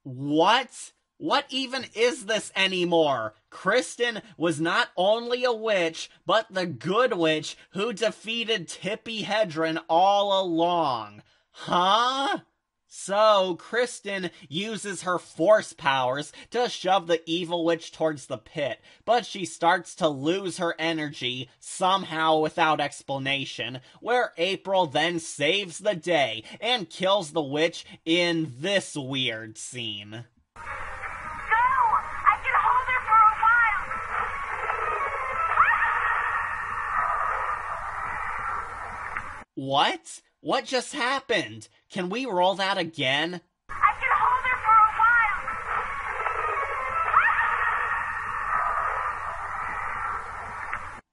What? What even is this anymore? Kristen was not only a witch, but the good witch who defeated Tippi Hedren all along. Huh? So, Kristen uses her force powers to shove the evil witch towards the pit, but she starts to lose her energy, somehow without explanation, where April then saves the day and kills the witch in this weird scene. I can hold her for a while. What? What just happened? Can we roll that again? I can hold her for a while.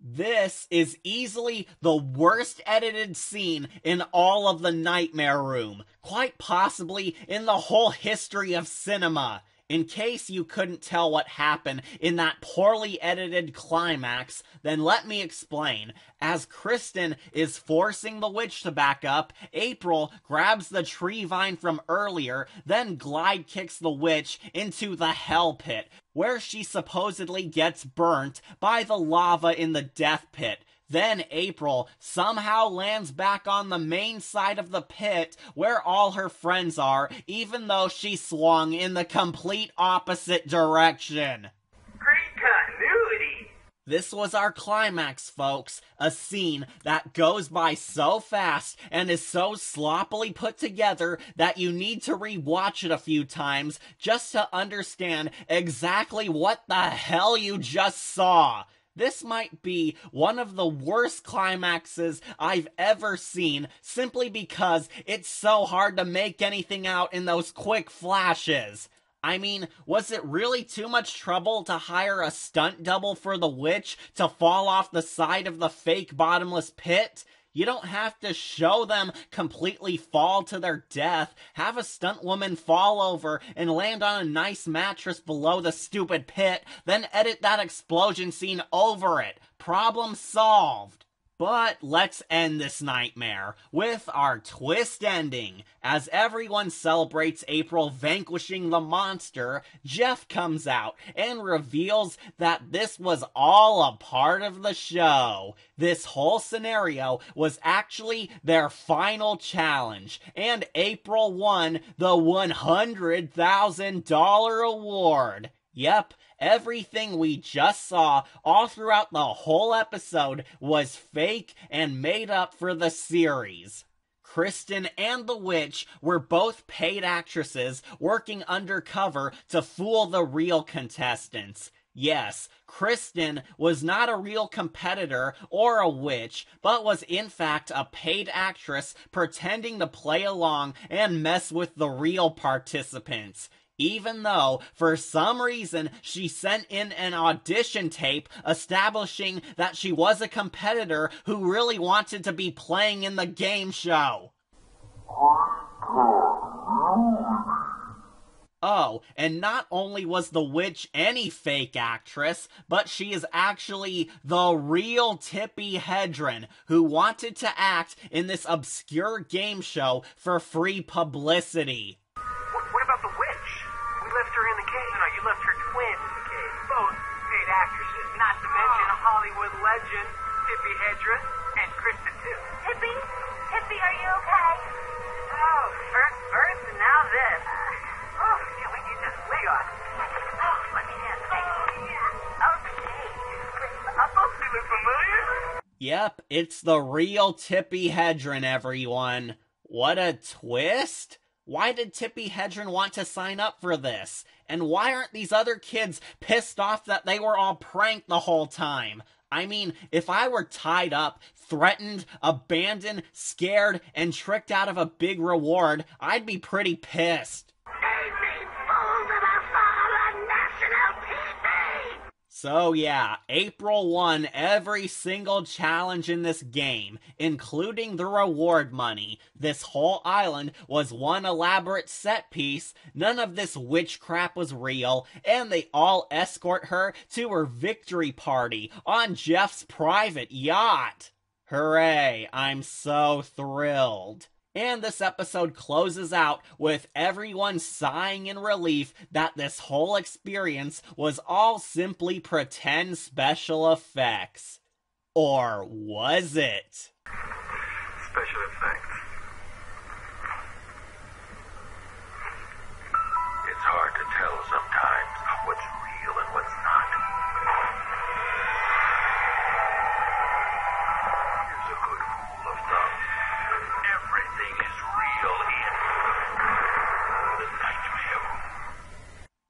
This is easily the worst edited scene in all of the Nightmare Room, quite possibly in the whole history of cinema. In case you couldn't tell what happened in that poorly edited climax, then let me explain. As Kristen is forcing the witch to back up, April grabs the tree vine from earlier, then glide kicks the witch into the hell pit, where she supposedly gets burnt by the lava in the death pit. Then April somehow lands back on the main side of the pit where all her friends are, even though she swung in the complete opposite direction. Great continuity! This was our climax, folks. A scene that goes by so fast and is so sloppily put together that you need to rewatch it a few times just to understand exactly what the hell you just saw. This might be one of the worst climaxes I've ever seen, simply because it's so hard to make anything out in those quick flashes. I mean, was it really too much trouble to hire a stunt double for the witch to fall off the side of the fake bottomless pit? You don't have to show them completely fall to their death. Have a stunt woman fall over and land on a nice mattress below the stupid pit, then edit that explosion scene over it. Problem solved. But let's end this nightmare with our twist ending. As everyone celebrates April vanquishing the monster, Jeff comes out and reveals that this was all a part of the show. This whole scenario was actually their final challenge, and April won the $100,000 award. Yep. Everything we just saw all throughout the whole episode was fake and made up for the series. Kristen and the witch were both paid actresses working undercover to fool the real contestants. Yes, Kristen was not a real competitor or a witch, but was in fact a paid actress pretending to play along and mess with the real participants. Even though, for some reason, she sent in an audition tape establishing that she was a competitor who really wanted to be playing in the game show. Oh, and not only was the witch any fake actress, but she is actually the real Tippi Hedren, who wanted to act in this obscure game show for free publicity. What about the witch? We left her in the cave. No, you left her twin in the cave. Both paid actresses, not to mention Hollywood legend Tippi Hedren and Kristen too. Tippi, are you okay? Oh, first verse and now this. Yeah, we need this wig on. Let me have it. Okay. They look familiar. Yep, it's the real Tippi Hedren, everyone. What a twist! Why did Tippi Hedren want to sign up for this? And why aren't these other kids pissed off that they were all pranked the whole time? I mean, if I were tied up, threatened, abandoned, scared, and tricked out of a big reward, I'd be pretty pissed. So yeah, April won every single challenge in this game, including the reward money. This whole island was one elaborate set piece, none of this witch crap was real, and they all escort her to her victory party on Jeff's private yacht. Hooray, I'm so thrilled. And this episode closes out with everyone sighing in relief that this whole experience was all simply pretend special effects. Or was it? Special effects. It's hard to tell sometimes what's real and what's not. Here's a good rule of thumb. Everything is real in the nightmare room.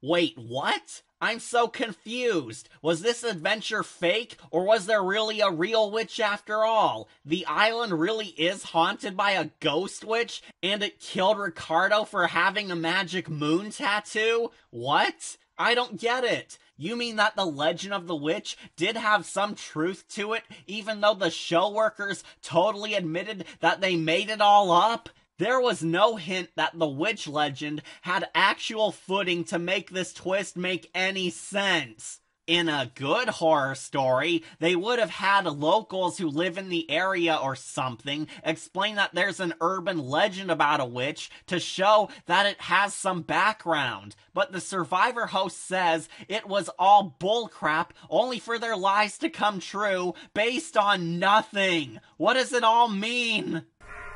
Wait, what? I'm so confused. Was this adventure fake, or was there really a real witch after all? The island really is haunted by a ghost witch, and it killed Ricardo for having a magic moon tattoo? What? I don't get it. You mean that the legend of the witch did have some truth to it, even though the show workers totally admitted that they made it all up? There was no hint that the witch legend had actual footing to make this twist make any sense. In a good horror story, they would have had locals who live in the area or something explain that there's an urban legend about a witch to show that it has some background. But the Survivor host says it was all bullcrap, only for their lies to come true based on nothing. What does it all mean?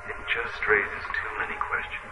It just raises too many questions.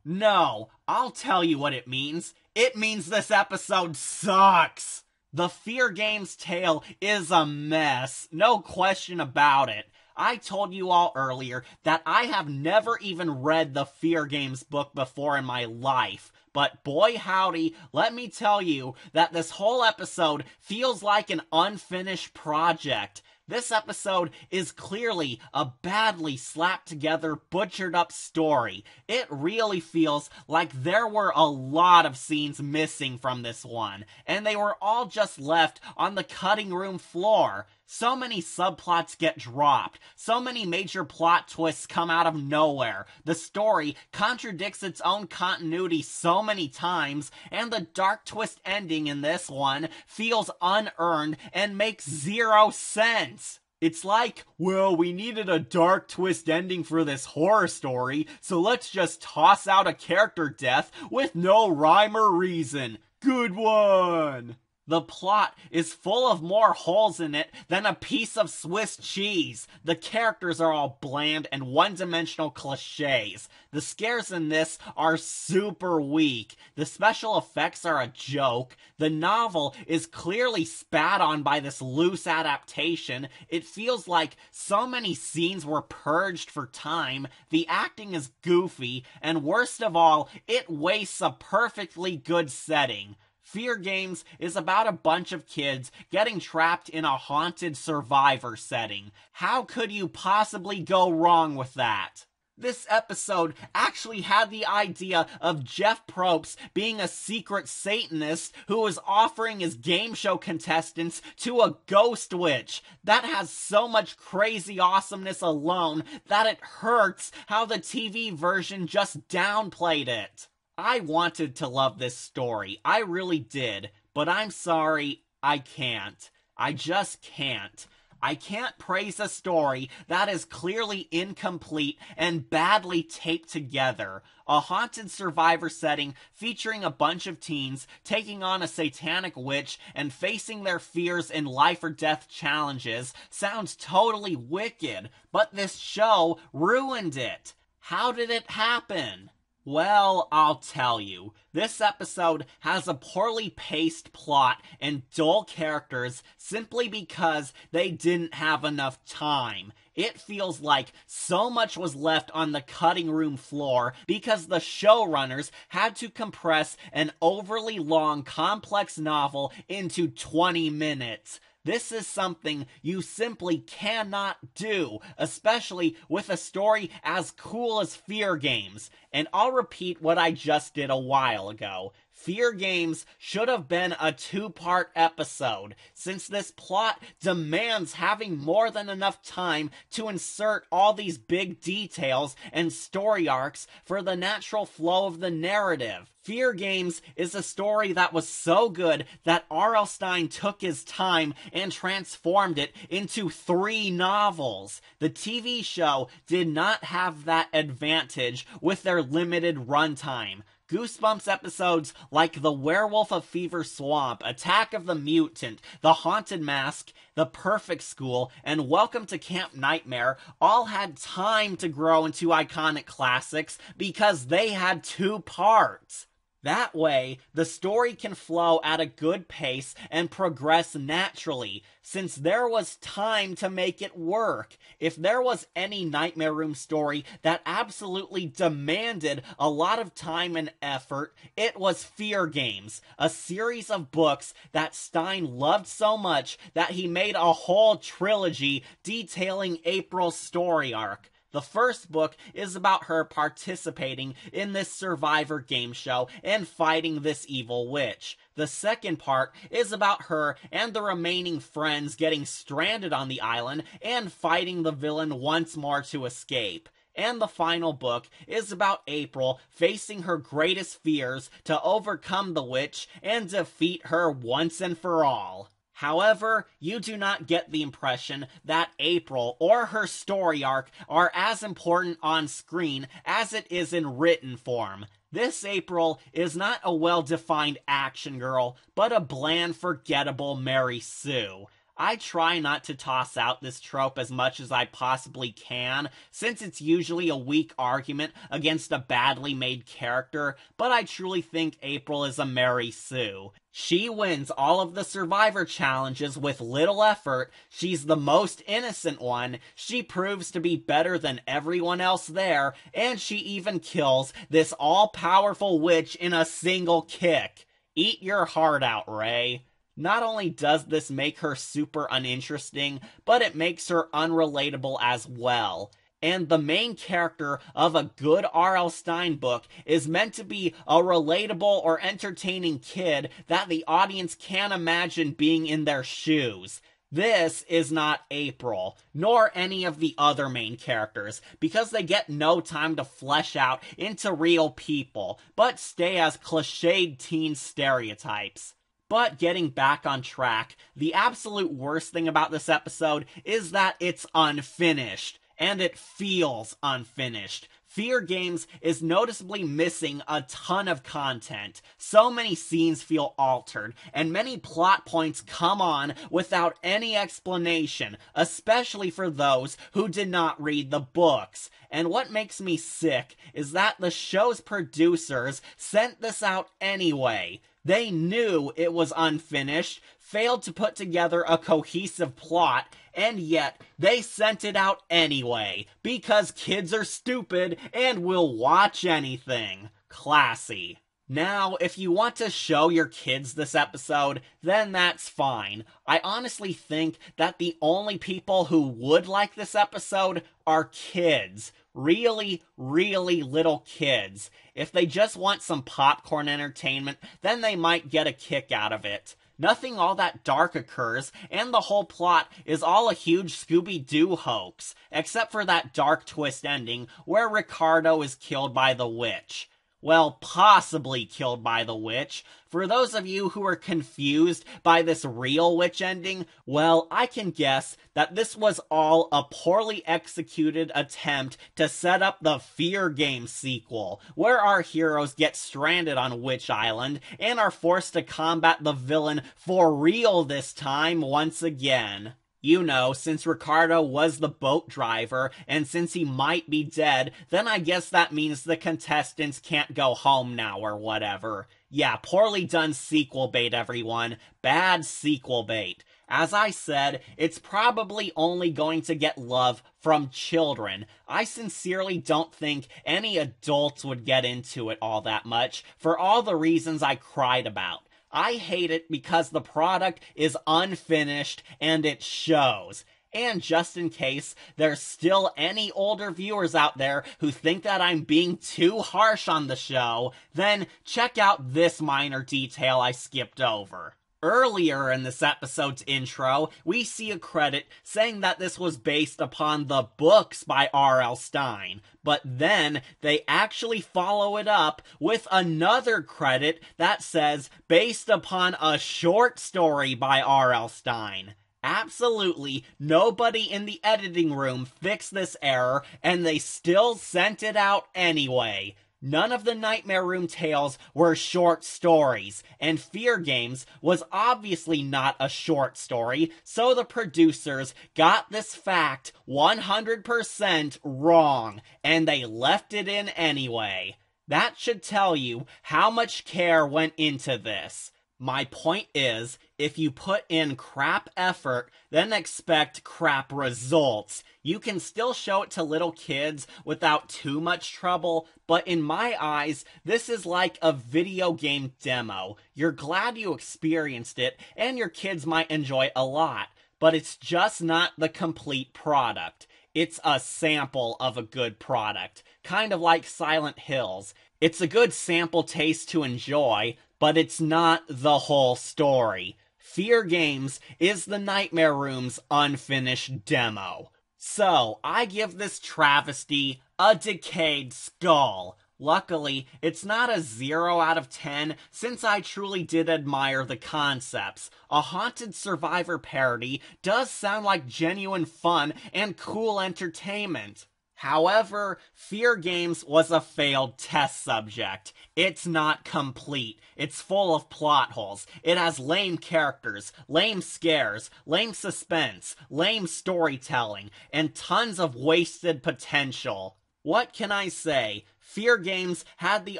No, I'll tell you what it means. It means this episode sucks. The Fear Games tale is a mess, no question about it. I told you all earlier that I have never even read the Fear Games book before in my life. But boy howdy, let me tell you that this whole episode feels like an unfinished project. This episode is clearly a badly slapped together, butchered up story. It really feels like there were a lot of scenes missing from this one, and they were all just left on the cutting room floor. So many subplots get dropped. So many major plot twists come out of nowhere. The story contradicts its own continuity so many times, and the dark twist ending in this one feels unearned and makes zero sense. It's like, well, we needed a dark twist ending for this horror story, so let's just toss out a character death with no rhyme or reason. Good one! The plot is full of more holes in it than a piece of Swiss cheese. The characters are all bland and one-dimensional cliches. The scares in this are super weak. The special effects are a joke. The novel is clearly spat on by this loose adaptation. It feels like so many scenes were purged for time. The acting is goofy, and worst of all, it wastes a perfectly good setting. Fear Games is about a bunch of kids getting trapped in a haunted Survivor setting. How could you possibly go wrong with that? This episode actually had the idea of Jeff Probst being a secret Satanist who was offering his game show contestants to a ghost witch. That has so much crazy awesomeness alone that it hurts how the TV version just downplayed it. I wanted to love this story, I really did, but I'm sorry, I can't. I just can't. I can't praise a story that is clearly incomplete and badly taped together. A haunted Survivor setting featuring a bunch of teens taking on a satanic witch and facing their fears in life or death challenges sounds totally wicked, but this show ruined it. How did it happen? Well, I'll tell you. This episode has a poorly paced plot and dull characters simply because they didn't have enough time. It feels like so much was left on the cutting room floor because the showrunners had to compress an overly long, complex novel into 20 minutes. This is something you simply cannot do, especially with a story as cool as Fear Games. And I'll repeat what I just did a while ago. Fear Games should have been a 2-part episode, since this plot demands having more than enough time to insert all these big details and story arcs for the natural flow of the narrative. Fear Games is a story that was so good that R.L. Stine took his time and transformed it into 3 novels. The TV show did not have that advantage with their limited runtime. Goosebumps episodes like The Werewolf of Fever Swamp, Attack of the Mutant, The Haunted Mask, The Perfect School, and Welcome to Camp Nightmare all had time to grow into iconic classics because they had 2 parts. That way, the story can flow at a good pace and progress naturally, since there was time to make it work. If there was any Nightmare Room story that absolutely demanded a lot of time and effort, it was Fear Games, a series of books that Stine loved so much that he made a whole trilogy detailing April's story arc. The first book is about her participating in this survivor game show and fighting this evil witch. The second part is about her and the remaining friends getting stranded on the island and fighting the villain once more to escape. And the final book is about April facing her greatest fears to overcome the witch and defeat her once and for all. However, you do not get the impression that April or her story arc are as important on screen as it is in written form. This April is not a well-defined action girl, but a bland, forgettable Mary Sue. I try not to toss out this trope as much as I possibly can, since it's usually a weak argument against a badly made character, but I truly think April is a Mary Sue. She wins all of the Survivor challenges with little effort, she's the most innocent one, she proves to be better than everyone else there, and she even kills this all-powerful witch in a single kick. Eat your heart out, Ray. Not only does this make her super uninteresting, but it makes her unrelatable as well. And the main character of a good R.L. Stine book is meant to be a relatable or entertaining kid that the audience can't imagine being in their shoes. This is not April, nor any of the other main characters, because they get no time to flesh out into real people, but stay as cliched teen stereotypes. But getting back on track, the absolute worst thing about this episode is that it's unfinished, and it feels unfinished. Fear Games is noticeably missing a ton of content. So many scenes feel altered, and many plot points come on without any explanation, especially for those who did not read the books. And what makes me sick is that the show's producers sent this out anyway. They knew it was unfinished, failed to put together a cohesive plot, and yet they sent it out anyway, because kids are stupid and will watch anything. Classy. Now, if you want to show your kids this episode, then that's fine. I honestly think that the only people who would like this episode are kids. Really, really little kids. If they just want some popcorn entertainment, then they might get a kick out of it. Nothing all that dark occurs, and the whole plot is all a huge Scooby-Doo hoax, except for that dark twist ending where Ricardo is killed by the witch. Well, possibly killed by the witch. For those of you who are confused by this real witch ending, well, I can guess that this was all a poorly executed attempt to set up the Fear Game sequel, where our heroes get stranded on Witch Island and are forced to combat the villain for real this time once again. You know, since Ricardo was the boat driver, and since he might be dead, then I guess that means the contestants can't go home now or whatever. Yeah, poorly done sequel bait, everyone. Bad sequel bait. As I said, it's probably only going to get love from children. I sincerely don't think any adults would get into it all that much, for all the reasons I cried about. I hate it because the product is unfinished and it shows. And just in case there's still any older viewers out there who think that I'm being too harsh on the show, then check out this minor detail I skipped over. Earlier in this episode's intro, we see a credit saying that this was based upon the books by R.L. Stine, but then they actually follow it up with another credit that says based upon a short story by R.L. Stine. Absolutely nobody in the editing room fixed this error, and they still sent it out anyway. None of the Nightmare Room tales were short stories, and Fear Games was obviously not a short story, so the producers got this fact 100% wrong, and they left it in anyway. That should tell you how much care went into this. My point is, if you put in crap effort, then expect crap results. You can still show it to little kids without too much trouble, but in my eyes, this is like a video game demo. You're glad you experienced it, and your kids might enjoy it a lot, but it's just not the complete product. It's a sample of a good product, kind of like Silent Hills. It's a good sample taste to enjoy, but it's not the whole story. Fear Games is the Nightmare Room's unfinished demo. So, I give this travesty a decayed skull. Luckily, it's not a 0 out of 10 since I truly did admire the concepts. A Haunted Survivor parody does sound like genuine fun and cool entertainment. However, Fear Games was a failed test subject. It's not complete. It's full of plot holes. It has lame characters, lame scares, lame suspense, lame storytelling, and tons of wasted potential. What can I say? Fear Games had the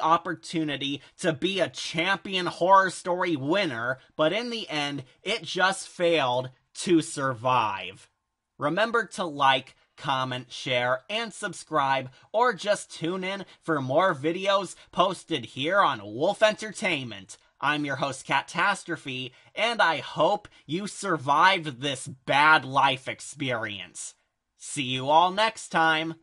opportunity to be a champion horror story winner, but in the end, it just failed to survive. Remember to like, comment, share, and subscribe, or just tune in for more videos posted here on Wolf Entertainment. I'm your host, Catastrophe, and I hope you survived this bad life experience. See you all next time.